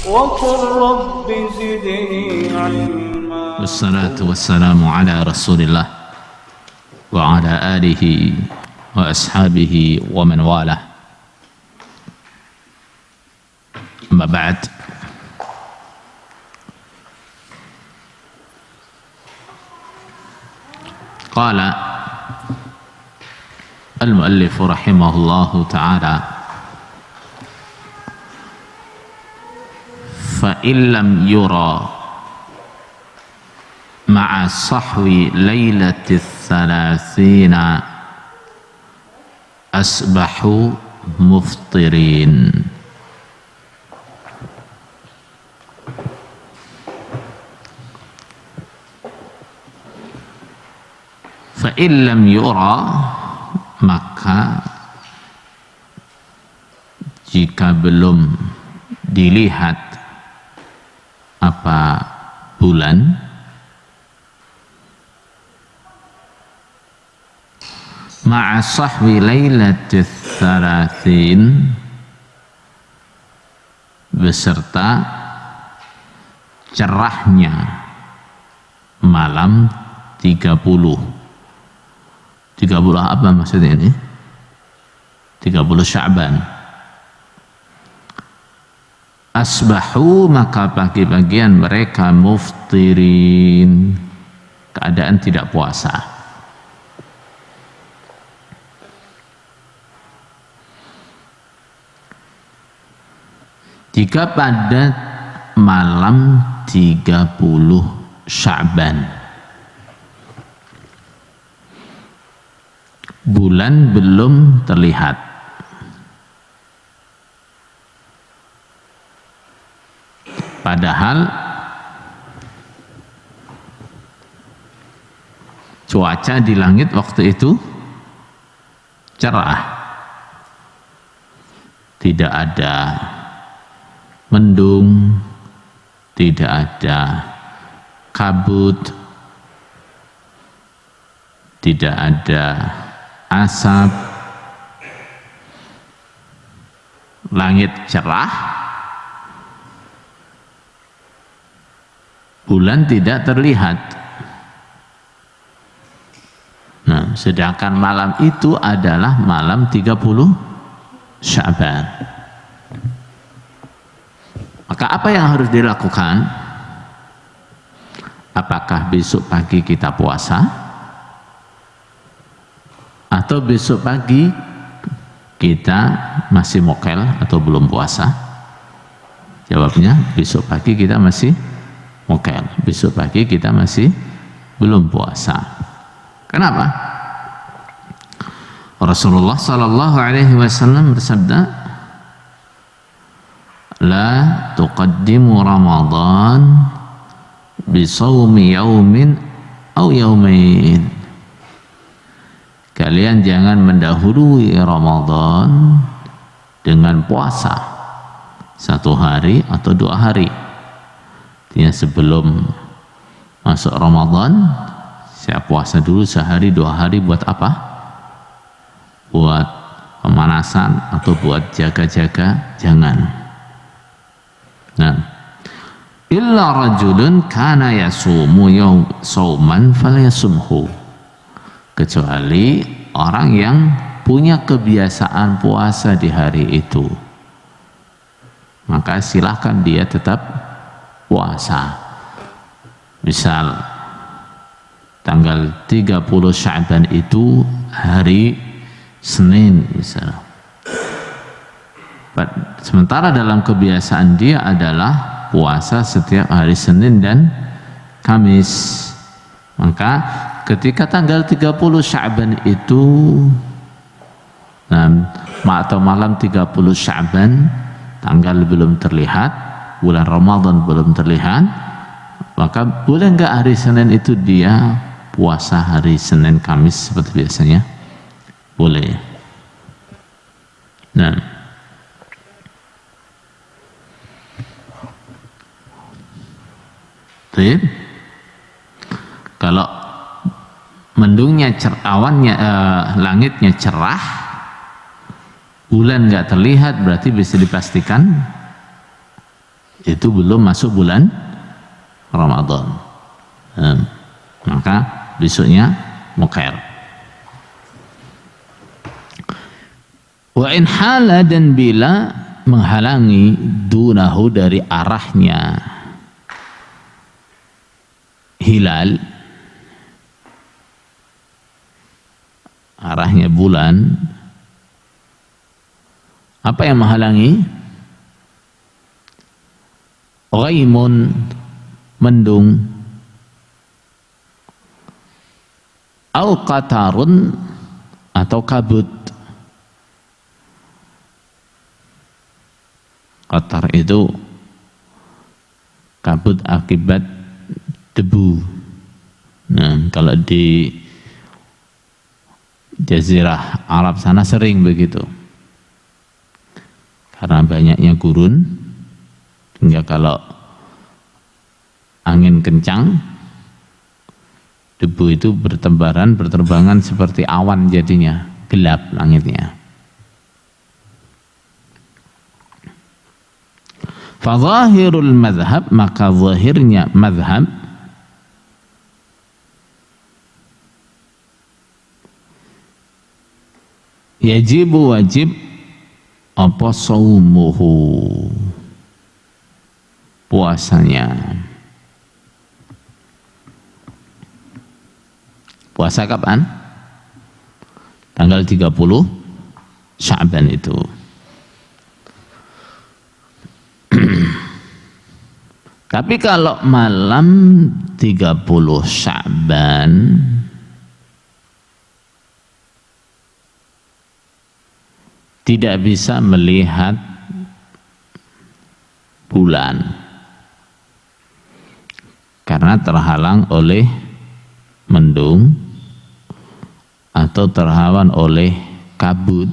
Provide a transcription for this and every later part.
وقل رب زدني علما. والصلاة والسلام على رسول الله وعلى آله وأصحابه ومن والاه. أما بعد، قال المؤلف رحمه الله تعالى: فإن لم يرى مع صحو ليلة 30 أصبحوا مفطرين. فإن لم يرى, maka jika belum dilihat apa bulan, ma'a sahwi lailatul 30, beserta cerahnya malam 30. 30 apa maksudnya ini? 30 Sya'ban. Asbahu, maka pagi-pagian mereka muftirin, keadaan tidak puasa. Jika pada malam 30 Sya'ban bulan belum terlihat, padahal cuaca di langit waktu itu cerah, tidak ada mendung, tidak ada kabut, tidak ada asap, langit cerah, bulan tidak terlihat. Nah, sedangkan malam itu adalah malam 30 Sya'ban. Maka apa yang harus dilakukan? Apakah besok pagi kita puasa? Atau besok pagi kita masih mokel atau belum puasa? Jawabnya, besok pagi kita masih mokel, besok pagi kita masih belum puasa. Kenapa? Rasulullah sallallahu alaihi wasallam bersabda, la tuqaddimu Ramadan bi shaumi yaumin aw yaumain. Kalian jangan mendahului Ramadan dengan puasa 1 hari atau 2 hari. Artinya sebelum masuk Ramadan, saya puasa dulu sehari 2 hari, buat apa? Buat pemanasan atau buat jaga-jaga, jangan. Nah, illa rajulun kana yasumu sauman falyasumhu, kecuali orang yang punya kebiasaan puasa di hari itu, maka silahkan dia tetap puasa. Misal tanggal 30 Sya'ban itu hari Senin misalnya, sementara dalam kebiasaan dia adalah puasa setiap hari Senin dan Kamis, maka ketika tanggal 30 Sya'ban itu atau malam 30 Sya'ban, tanggal belum terlihat, bulan Ramadan belum terlihat, maka boleh enggak hari Senin itu dia puasa hari Senin Kamis seperti biasanya? Boleh. Nah, kalau mendungnya awannya langitnya cerah, bulan nggak terlihat, berarti bisa dipastikan itu belum masuk bulan Ramadan. Maka besoknya muqir. Wa in hala, dan bila menghalangi dunahu, dari arahnya hilal, arahnya bulan, apa yang menghalangi? Ghaimun, mendung, au qatarun, atau kabut. Qatar itu kabut akibat debu. Nah, kalau di Jazirah Arab sana sering begitu, karena banyaknya gurun, hingga kalau angin kencang, debu itu berterbangan seperti awan, jadinya gelap langitnya. Fadhahirul madhab, maka zahirnya madhab, yajibu, wajib, apa saumuhu, puasanya. Puasa kapan? Tanggal 30 Sya'ban itu. Tapi kalau malam 30 Sya'ban tidak bisa melihat bulan karena terhalang oleh mendung atau terhalang oleh kabut,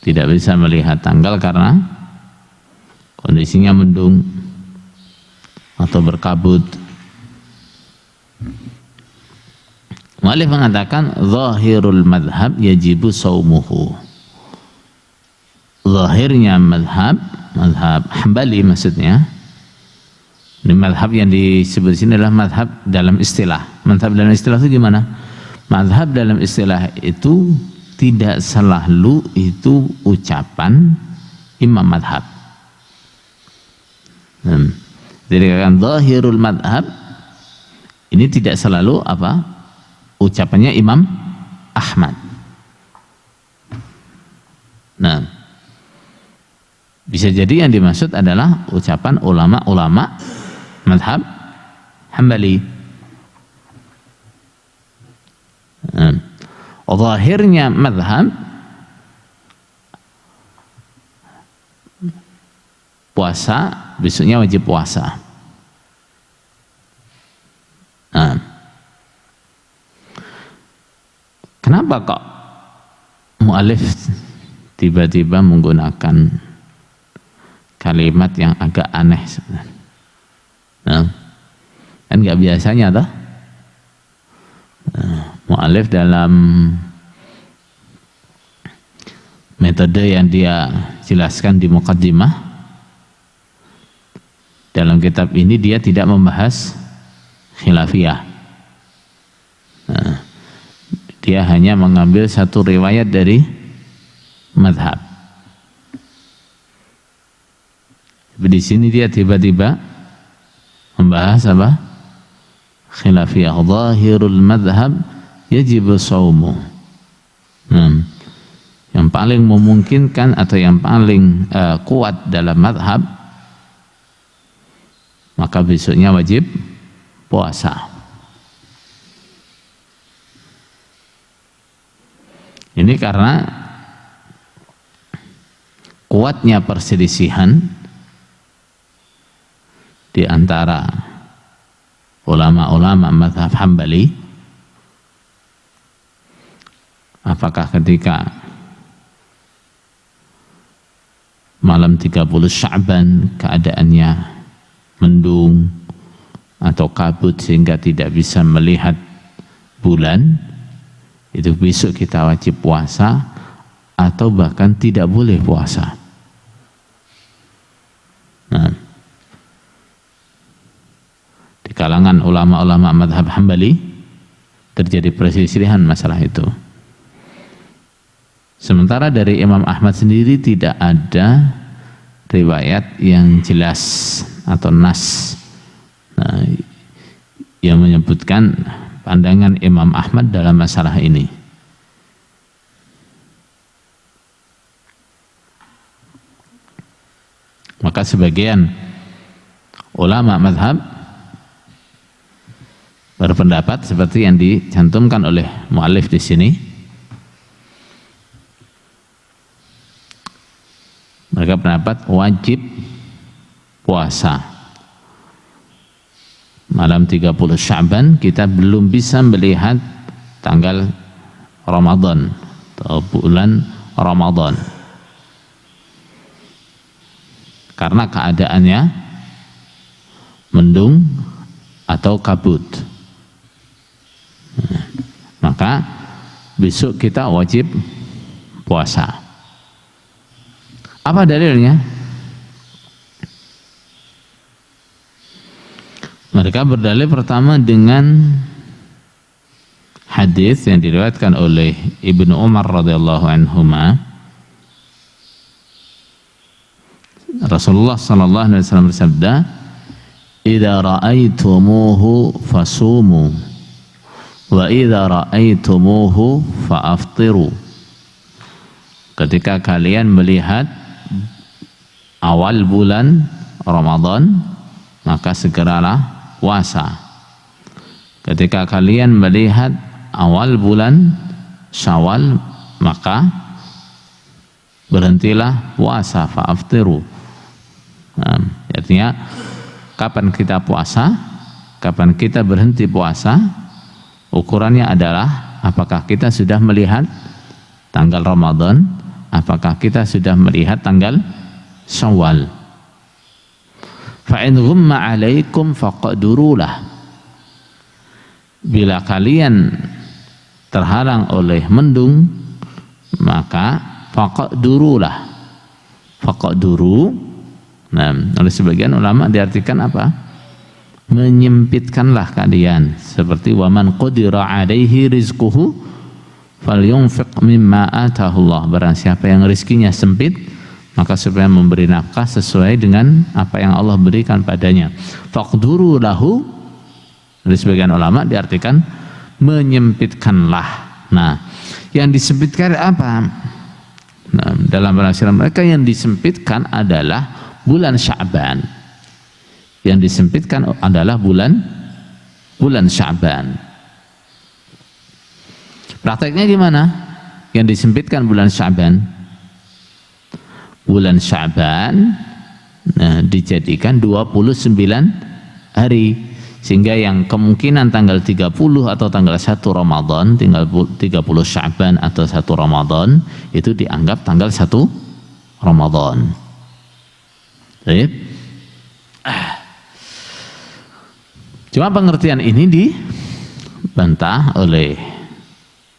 tidak bisa melihat tanggal karena kondisinya mendung atau berkabut. Mu'allif mengatakan zahirul madhab yajibu saumuhu. Zahirnya madhab Hambali maksudnya. Ini madhab yang disebut sini adalah madhab dalam istilah. Madhab dalam istilah itu gimana? Madhab dalam istilah itu tidak selalu itu ucapan imam madhab. Jadi kan zahirul madhab ini tidak selalu apa? Ucapannya Imam Ahmad. Nah, bisa jadi yang dimaksud adalah ucapan ulama-ulama madhab Hambali. Zahirnya madhab puasa, besoknya wajib puasa. Nah, kenapa kok mu'allif tiba-tiba menggunakan kalimat yang agak aneh sebenarnya? Nah, kan nggak biasanya toh. Mu'allif dalam metode yang dia jelaskan di muqaddimah dalam kitab ini, dia tidak membahas khilafiyah. Nah, dia hanya mengambil satu riwayat dari madhab. Tapi di sini dia tiba-tiba membahas apa? Khilafiyah. Zahirul madhab yajibu saumu. Yang paling memungkinkan atau yang paling kuat dalam madhab, maka besoknya wajib puasa. Ini karena kuatnya perselisihan di antara ulama-ulama mazhab Hambali, apakah ketika malam 30 Sya'ban keadaannya mendung atau kabut sehingga tidak bisa melihat bulan, itu besok kita wajib puasa atau bahkan tidak boleh puasa. Nah, di kalangan ulama-ulama madhab Hambali terjadi perselisihan masalah itu. Sementara dari Imam Ahmad sendiri tidak ada riwayat yang jelas atau nas yang menyebutkan pandangan Imam Ahmad dalam masalah ini. Maka sebagian ulama mazhab berpendapat seperti yang dicantumkan oleh muallif di sini. Mereka pendapat wajib puasa. Malam 30 Sya'ban kita belum bisa melihat tanggal Ramadan atau bulan Ramadan karena keadaannya mendung atau kabut. Maka besok kita wajib puasa. Apa dalilnya? Mereka berdalil pertama dengan hadis yang diriwayatkan oleh Ibnu Umar radhiyallahu anhuma. Rasulullah sallallahu alaihi wasallam bersabda, "Idza ra'aitumuhu fasumu wa idza ra'aitumuhu fa'aftiru." Ketika kalian melihat awal bulan Ramadan, maka segeralah puasa. Ketika kalian melihat awal bulan Syawal, maka berhentilah puasa, fa'aftiru. Artinya kapan kita puasa, kapan kita berhenti puasa, ukurannya adalah apakah kita sudah melihat tanggal Ramadan, apakah kita sudah melihat tanggal Syawal. Fa'in ghumma alaikum faqdurulah. Bila kalian terhalang oleh mendung, maka faqdurulah. Faqduru, nah, oleh sebagian ulama diartikan apa? Menyempitkanlah kalian, seperti waman qudira alaihi rizquhu falyunfiq mimma atahullah. Barang siapa yang rezekinya sempit, maka supaya memberi nafkah sesuai dengan apa yang Allah berikan padanya. Faqduru lahu, oleh sebagian ulama diartikan menyempitkanlah. Nah, yang disempitkan apa? Nah, dalam penafsiran mereka yang disempitkan adalah bulan Sya'ban. Yang disempitkan adalah bulan Sya'ban. Prakteknya gimana? Yang disempitkan bulan Sya'ban. Bulan Sya'ban dijadikan 29 hari, sehingga yang kemungkinan tanggal 30 atau tanggal 1 Ramadan, tinggal 30 Sya'ban atau 1 Ramadan, itu dianggap tanggal 1 Ramadan. Baik. Cuma pengertian ini dibantah oleh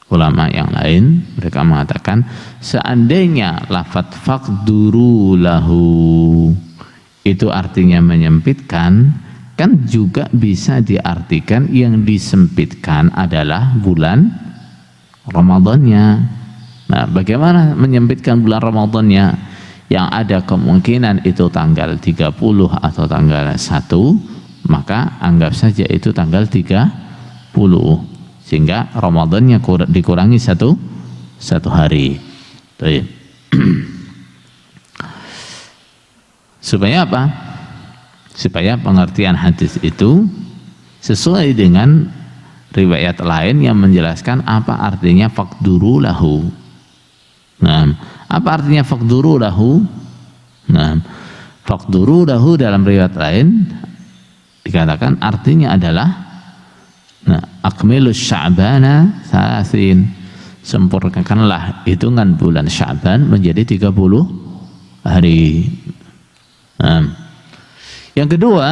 ulama yang lain. Mereka mengatakan seandainya lafadz faqduru lahu itu artinya menyempitkan, kan juga bisa diartikan yang disempitkan adalah bulan Ramadannya. Nah, bagaimana menyempitkan bulan Ramadannya? Yang ada kemungkinan itu tanggal 30 atau tanggal 1, maka anggap saja itu tanggal 30, sehingga Ramadannya dikurangi satu hari. Supaya apa? Supaya pengertian hadis itu sesuai dengan riwayat lain yang menjelaskan apa artinya faqduru lahu. Nah, apa artinya faqduru lahu? Nah, faqduru lahu dalam riwayat lain dikatakan artinya adalah akmilus Sya'bana salasin, sempurnakanlah hitungan bulan Sya'ban menjadi 30 hari. Yang kedua,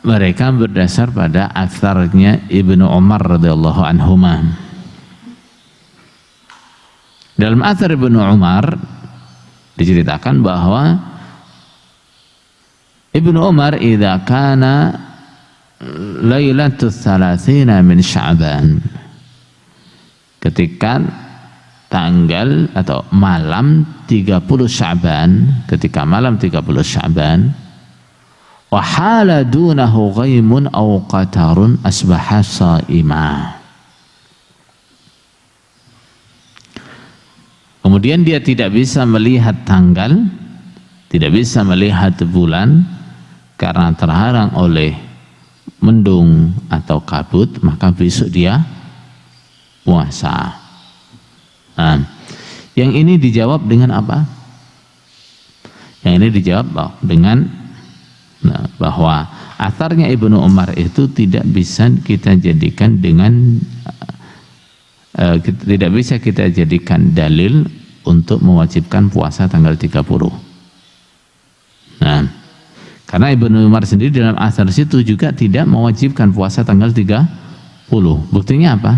mereka berdasar pada atharnya Ibnu Umar radhiyallahu anhuma. Dalam athar Ibnu Umar diceritakan bahwa Ibnu Umar idza kana lailatul 30 min Sya'ban, ketika tanggal atau malam 30 Sya'ban, ketika malam 30 Sya'ban, wa hala dunahu ghaimun aw qatarun asbaha sha'ima. Kemudian dia tidak bisa melihat tanggal, tidak bisa melihat bulan karena terhalang oleh mendung atau kabut, maka besok dia puasa. Nah, yang ini dijawab dengan apa? Yang ini dijawab dengan bahwa atharnya Ibnu Umar itu tidak bisa kita jadikan dengan tidak bisa kita jadikan dalil untuk mewajibkan puasa tanggal 30. Nah, karena Ibnu Umar sendiri dalam athar situ juga tidak mewajibkan puasa tanggal 30. Buktinya apa?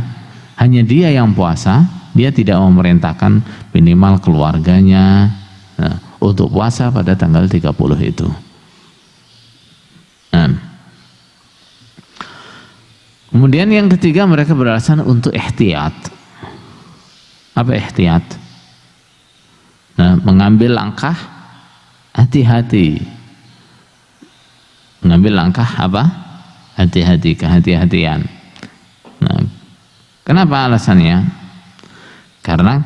Hanya dia yang puasa, dia tidak memerintahkan minimal keluarganya untuk puasa pada tanggal 30 itu. Nah, kemudian yang ketiga, mereka beralasan untuk ihtiyat. Apa ihtiyat? Nah, mengambil langkah hati-hati. Mengambil langkah apa? Hati-hati, kehati-hatian. Nah, kenapa alasannya? Karena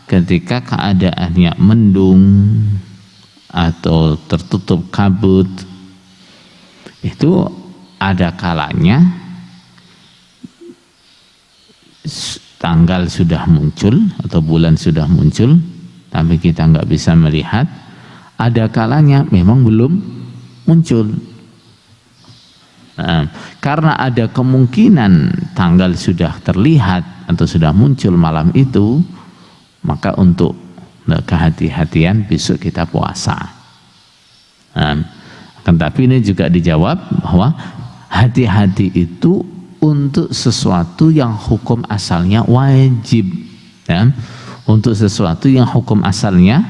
ketika keadaannya mendung atau tertutup kabut, itu ada kalanya tanggal sudah muncul atau bulan sudah muncul, tapi kita nggak bisa melihat. Ada kalanya memang belum muncul. Nah, karena ada kemungkinan tanggal sudah terlihat atau sudah muncul malam itu, maka untuk kehati-hatian besok kita puasa. Nah, tapi ini juga dijawab bahwa hati-hati itu untuk sesuatu yang hukum asalnya wajib, ya? Untuk sesuatu yang hukum asalnya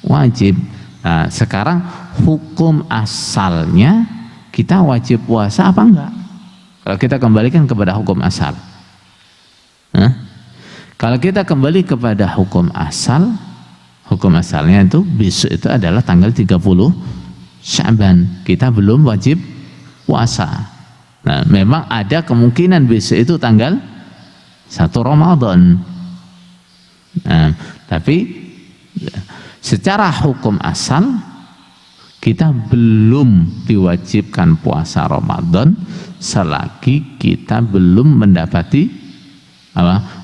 wajib. Nah, sekarang hukum asalnya kita wajib puasa apa enggak? Kalau kita kembalikan kepada hukum asal, kalau kita kembali kepada hukum asal, hukum asalnya itu besok itu adalah tanggal 30 Sya'ban, kita belum wajib puasa. Nah, memang ada kemungkinan besok itu tanggal 1 Ramadan. Nah, tapi secara hukum asal kita belum diwajibkan puasa Ramadan selagi kita belum mendapati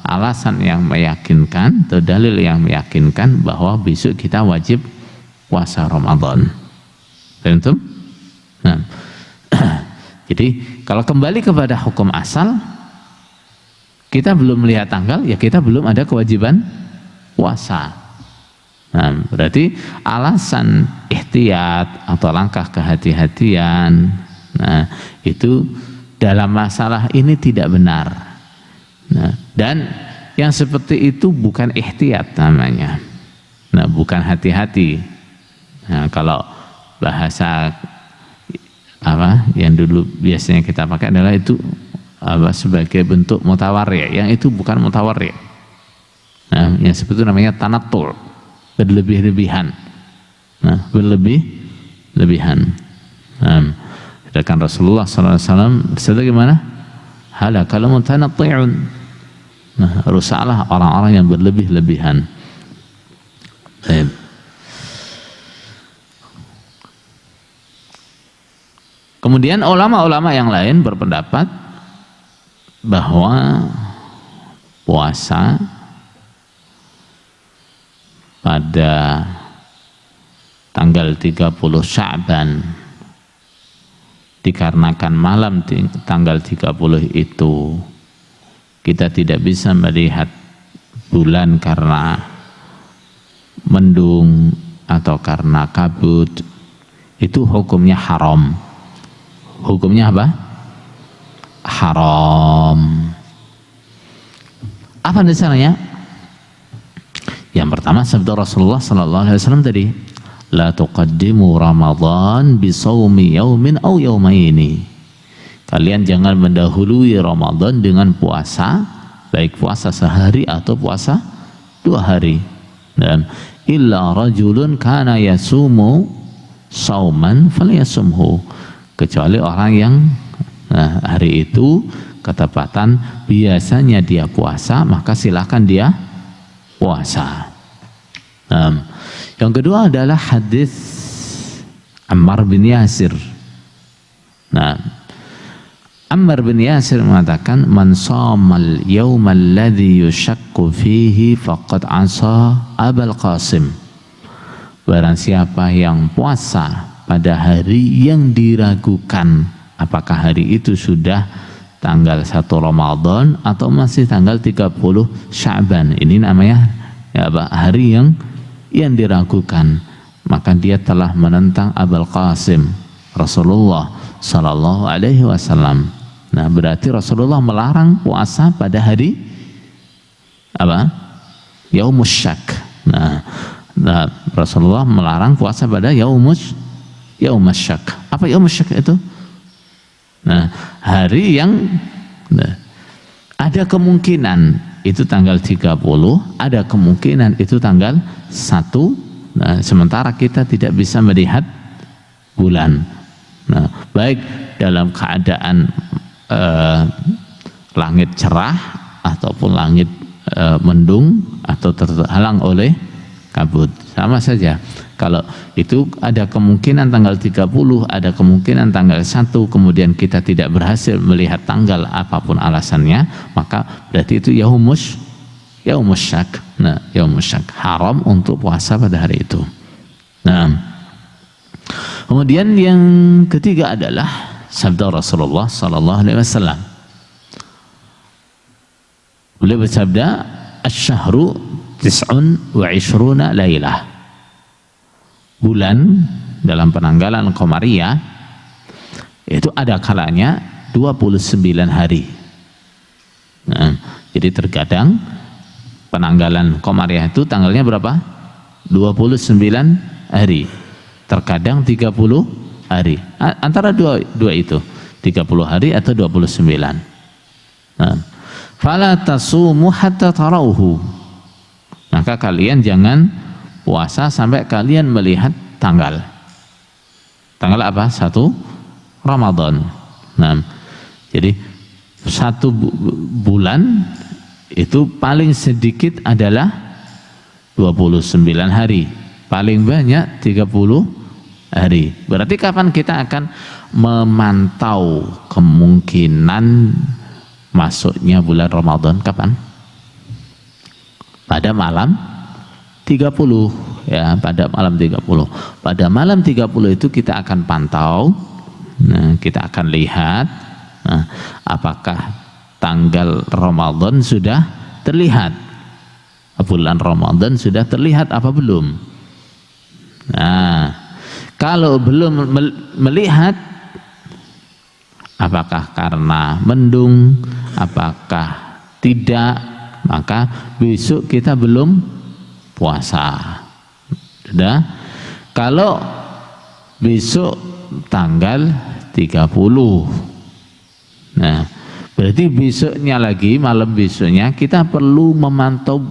alasan yang meyakinkan atau dalil yang meyakinkan bahwa besok kita wajib puasa Ramadan. Tentu. Nah, jadi kalau kembali kepada hukum asal, kita belum melihat tanggal, ya kita belum ada kewajiban puasa. Nah, berarti alasan ihtiyat atau langkah kehati-hatian, nah itu dalam masalah ini tidak benar. Nah, dan yang seperti itu bukan ihtiyat namanya. Nah, bukan hati-hati. Nah, kalau bahasa apa yang dulu biasanya kita pakai adalah itu sebagai bentuk mutawarri', yang itu bukan mutawarri'. Nah, yang seperti itu namanya tanattu', berlebih-lebihan. Nah, berlebih-lebihan. Sedangkan Rasulullah SAW bersabda gimana? Halakal mutanatti'un. Nah, rusaklah orang-orang yang berlebih-lebihan. Baik. Kemudian ulama-ulama yang lain berpendapat bahwa puasa pada tanggal 30 Sya'ban dikarenakan malam tanggal 30 itu kita tidak bisa melihat bulan karena mendung atau karena kabut, itu hukumnya haram. hukumnya apa? Haram. Apa dasarnya? Yang pertama sabda Rasulullah sallallahu alaihi wasallam tadi, la tuqaddimu Ramadan bi shaumi yaumin aw yaumaini. Kalian jangan mendahului Ramadan dengan puasa, baik puasa sehari atau puasa 2 hari. Dan illa rajulun kana yasumu sauman falyasumhu, kecuali orang yang hari itu ketepatan biasanya dia puasa, maka silakan dia puasa. Yang kedua adalah hadis Ammar bin Yasir. Ammar bin Yasir mengatakan, man shamal yawmal ladzi yushakku fihi faqad asa Abul Qasim. Barang siapa yang puasa pada hari yang diragukan apakah hari itu sudah tanggal 1 Ramadan atau masih tanggal 30 Sya'ban, ini namanya hari yang diragukan, maka dia telah menentang Abul Qasim Rasulullah sallallahu alaihi wasallam. Nah, berarti Rasulullah melarang puasa pada hari Yaumus Syak. Nah, Rasulullah melarang puasa pada Yaumus Syak. Apa Yaumus Syak itu? Nah, hari yang ada kemungkinan itu tanggal 30, ada kemungkinan itu tanggal 1. Nah, sementara kita tidak bisa melihat bulan. Nah, baik dalam keadaan langit cerah ataupun langit mendung atau terhalang oleh kabut, sama saja. Kalau itu ada kemungkinan tanggal 30, ada kemungkinan tanggal 1, kemudian kita tidak berhasil melihat tanggal apapun alasannya, maka berarti itu Yaumus Syak. Nah, Yaumus Syak haram untuk puasa pada hari itu. Nah, kemudian yang ketiga adalah sabda Rasulullah sallallahu alaihi wasallam. Beliau bersabda, "Asy-syahru 29 lailah." Bulan dalam penanggalan Qamariyah itu ada kalanya 29 hari. Nah, jadi terkadang penanggalan Qamariyah itu tanggalnya berapa? 29 hari. Terkadang 30 hari. Antara dua itu, 30 hari atau 29. Nah, fala tasumu hatta tarauhu. Maka kalian jangan puasa sampai kalian melihat tanggal apa? 1 Ramadan. Nah, jadi 1 bulan itu paling sedikit adalah 29 hari, paling banyak 30 hari. Berarti kapan kita akan memantau kemungkinan masuknya bulan Ramadan? Kapan? Pada malam 30, ya, pada malam 30. Pada malam 30 itu kita akan pantau. Nah, kita akan lihat apakah tanggal Ramadan sudah terlihat, bulan Ramadan sudah terlihat apa belum. Nah, kalau belum melihat, apakah karena mendung, apakah tidak, maka besok kita belum puasa. Sudah. Kalau besok tanggal 30, nah berarti besoknya lagi, malam besoknya kita perlu memantau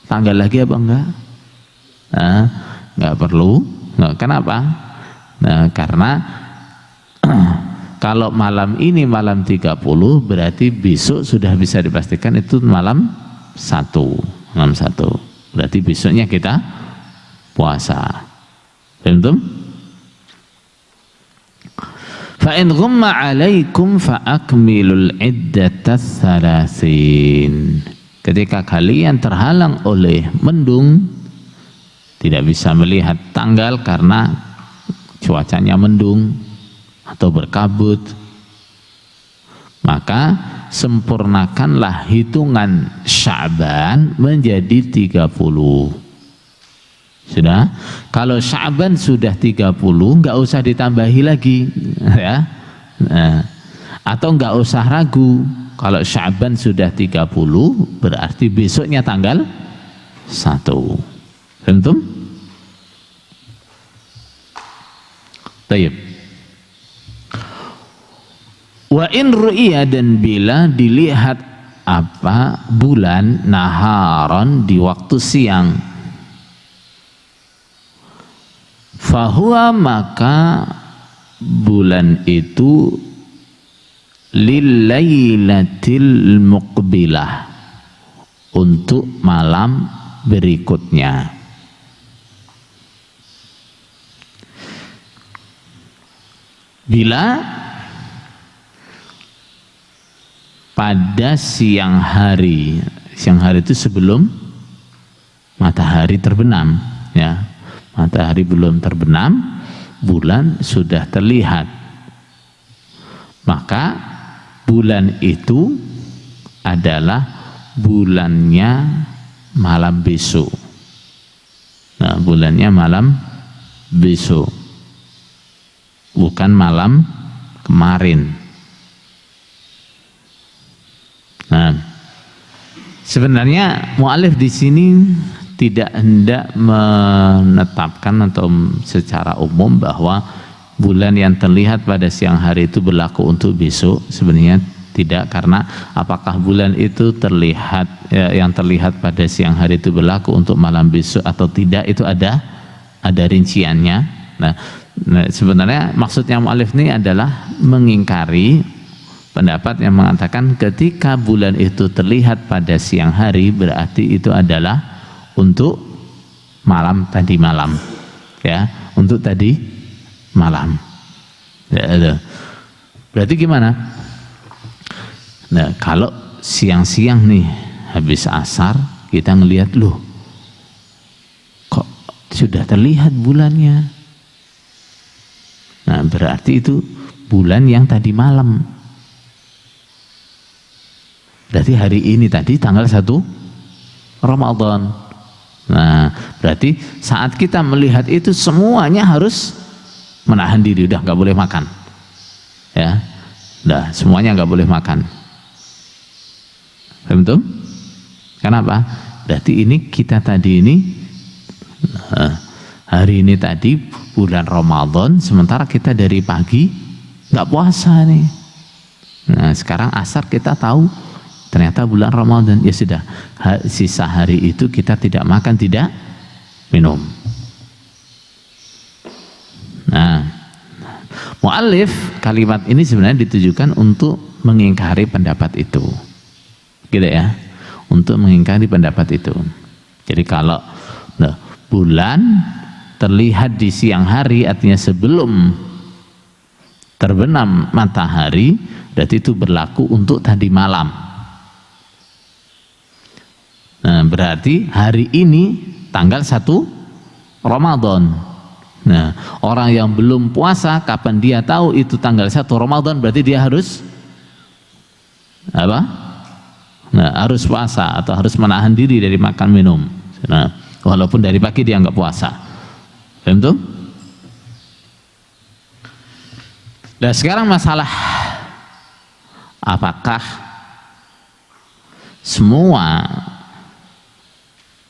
tanggal lagi apa enggak? Nah, enggak perlu. Enggak. Kenapa? Nah, karena kalau malam ini malam 30, berarti besok sudah bisa dipastikan itu malam 1. Berarti besoknya kita puasa. Paham? Fa in ghamma 'alaikum fa akmilul iddatas 30. Ketika kalian terhalang oleh mendung, tidak bisa melihat tanggal karena cuacanya mendung atau berkabut, maka sempurnakanlah hitungan Sya'ban menjadi 30. Sudah? Kalau Sya'ban sudah 30, enggak usah ditambahi lagi, ya. Nah, atau nggak usah ragu, kalau Sya'ban sudah 30 berarti besoknya tanggal 1. Tentu? Baik. Wa in ru'iya, dan bila dilihat apa bulan naharon di waktu siang, fahuwa, maka bulan itu lilailatil muqbilah, untuk malam berikutnya. Bila pada siang hari itu sebelum matahari terbenam, ya, matahari belum terbenam, bulan sudah terlihat, maka bulan itu adalah bulannya malam besok. Nah, bulannya malam besok, bukan malam kemarin. Nah, sebenarnya mu'alif di sini tidak hendak menetapkan atau secara umum bahwa bulan yang terlihat pada siang hari itu berlaku untuk besok. Sebenarnya tidak, karena apakah bulan itu terlihat, yang terlihat pada siang hari itu berlaku untuk malam besok atau tidak, itu ada rinciannya. Nah, sebenarnya maksudnya mu'alif ini adalah mengingkari pendapat yang mengatakan ketika bulan itu terlihat pada siang hari berarti itu adalah untuk tadi malam, ya, untuk tadi malam. Ya, berarti gimana? Nah, kalau siang-siang nih habis asar kita ngelihat, loh, kok sudah terlihat bulannya? Nah, berarti itu bulan yang tadi malam. Berarti hari ini tadi tanggal 1 Ramadan. Nah, berarti saat kita melihat itu semuanya harus menahan diri, udah nggak boleh makan, ya, udah semuanya nggak boleh makan. Betul? Kenapa? Berarti ini kita tadi ini hari ini tadi bulan Ramadan, sementara kita dari pagi nggak puasa nih. Nah, sekarang asar kita tahu ternyata bulan Ramadan, ya sudah, sisa hari itu kita tidak makan, tidak minum. Nah, mu'alif kalimat ini sebenarnya ditujukan untuk mengingkari pendapat itu, gitu ya, untuk mengingkari pendapat itu. Jadi kalau bulan terlihat di siang hari, artinya sebelum terbenam matahari, berarti itu berlaku untuk tadi malam. Nah, berarti hari ini tanggal 1 Ramadan. Nah, orang yang belum puasa, kapan dia tahu itu tanggal 1 Ramadan? Berarti dia harus apa? Nah, harus puasa atau harus menahan diri dari makan minum. Nah, walaupun dari pagi dia nggak puasa. Paham tuh? Nah, sekarang masalah apakah semua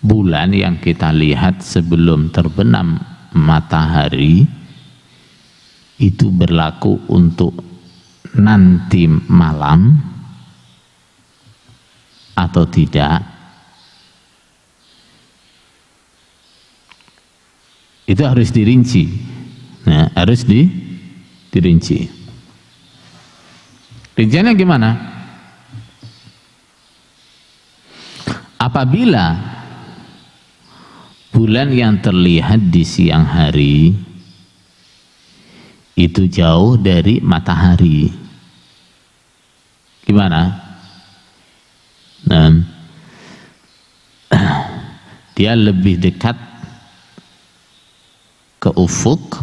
bulan yang kita lihat sebelum terbenam matahari itu berlaku untuk nanti malam atau tidak? Itu harus dirinci. Nah, harus dirinci. Rinciannya gimana? Apabila bulan yang terlihat di siang hari itu jauh dari matahari, gimana? Nah, dia lebih dekat ke ufuk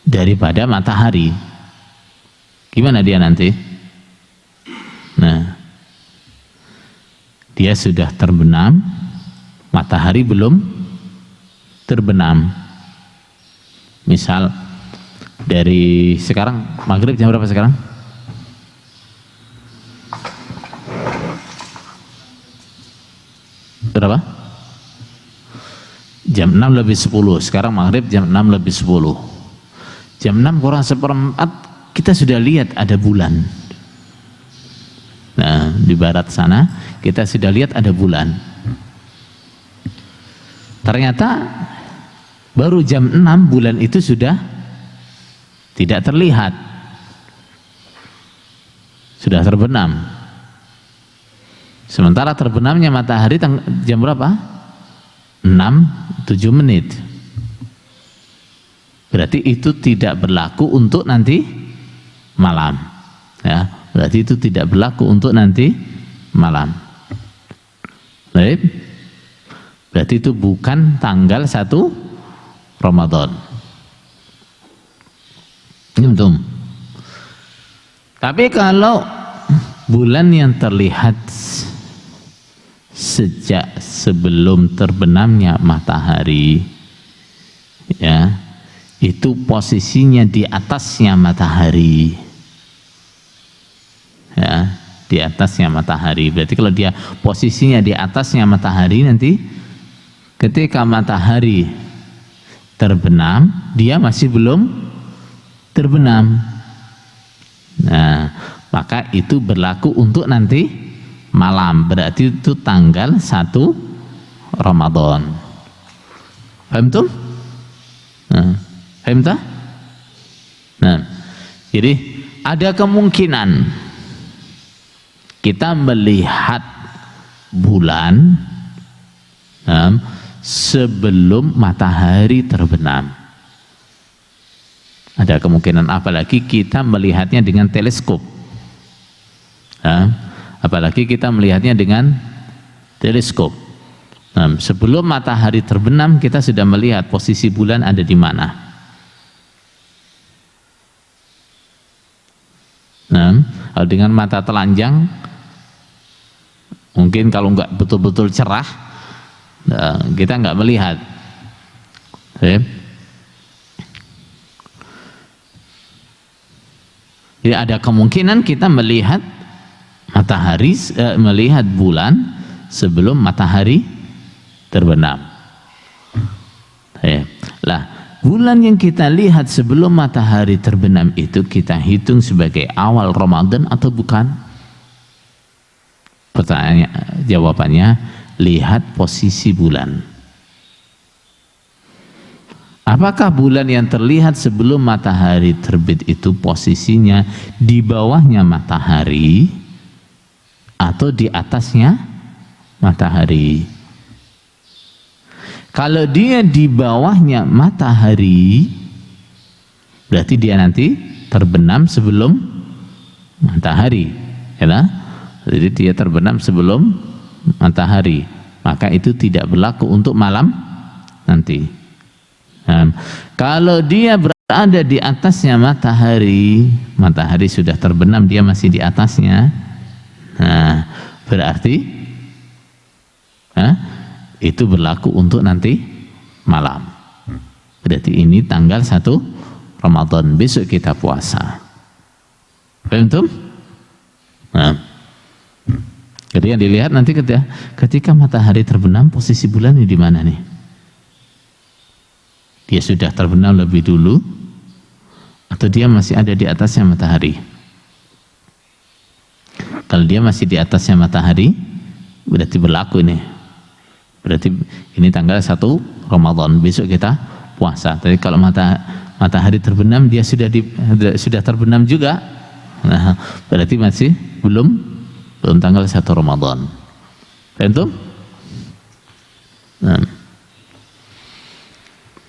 daripada matahari, gimana dia nanti? Nah, dia sudah terbenam, matahari belum terbenam. Misal Dari sekarang maghrib jam berapa sekarang? Berapa? Jam 6 lebih 10. Sekarang maghrib jam 6 lebih 10. Jam 6 kurang seperempat kita sudah lihat ada bulan. Nah, di barat sana kita sudah lihat ada bulan. Ternyata baru jam 6 bulan itu sudah tidak terlihat. Sudah terbenam. Sementara terbenamnya matahari jam berapa? 6-7 menit. Berarti itu tidak berlaku untuk nanti malam. Ya, berarti itu tidak berlaku untuk nanti malam. Baik. Berarti itu bukan tanggal 1 Ramadan. Betul. Tapi kalau bulan yang terlihat sejak sebelum terbenamnya matahari, ya, itu posisinya di atasnya matahari, ya, di atasnya matahari. Berarti kalau dia posisinya di atasnya matahari, nanti ketika matahari terbenam, dia masih belum terbenam. Nah, maka itu berlaku untuk nanti malam. Berarti itu tanggal 1 Ramadan. Paham tuh? Nah, paham tak? Nah, jadi ada kemungkinan kita melihat bulan sebelum matahari terbenam. Ada kemungkinan, apalagi kita melihatnya dengan teleskop. Apalagi kita melihatnya dengan teleskop. Sebelum matahari terbenam kita sudah melihat posisi bulan ada di mana. Kalau dengan mata telanjang, mungkin kalau nggak betul-betul cerah, kita nggak melihat. Jadi ada kemungkinan kita melihat matahari, melihat bulan sebelum matahari terbenam. Lah, bulan yang kita lihat sebelum matahari terbenam itu kita hitung sebagai awal Ramadan atau bukan? Pertanyaannya, jawabannya, lihat posisi bulan. Apakah bulan yang terlihat sebelum matahari terbit itu posisinya di bawahnya matahari atau di atasnya matahari? Kalau dia di bawahnya matahari, berarti dia nanti terbenam sebelum matahari, ya. Jadi dia terbenam sebelum matahari, maka itu tidak berlaku untuk malam nanti. Kalau dia berada di atasnya matahari, matahari sudah terbenam, dia masih di atasnya, nah, berarti itu berlaku untuk nanti malam. Berarti ini tanggal 1 Ramadan, besok kita puasa. Paham? Nah, jadi yang dilihat nanti ketika matahari terbenam, posisi bulan ini di mana nih? Dia sudah terbenam lebih dulu atau dia masih ada di atasnya matahari? Kalau dia masih di atasnya matahari, berarti berlaku ini. Berarti ini tanggal 1 Ramadan, besok kita puasa. Tapi kalau matahari terbenam, dia sudah terbenam juga, nah, berarti masih belum tanggal 1 Ramadan. Tentu?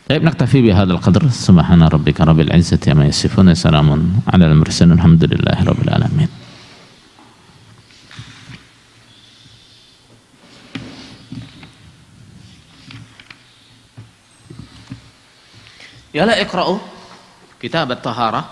Baik, naktafi bihadzal qadr. Subhana rabbika rabbil izzati amma yasifun, wa salamun alal mursalin, alhamdulillahi rabbil alamin. Yala iqra'u kitab at-taharah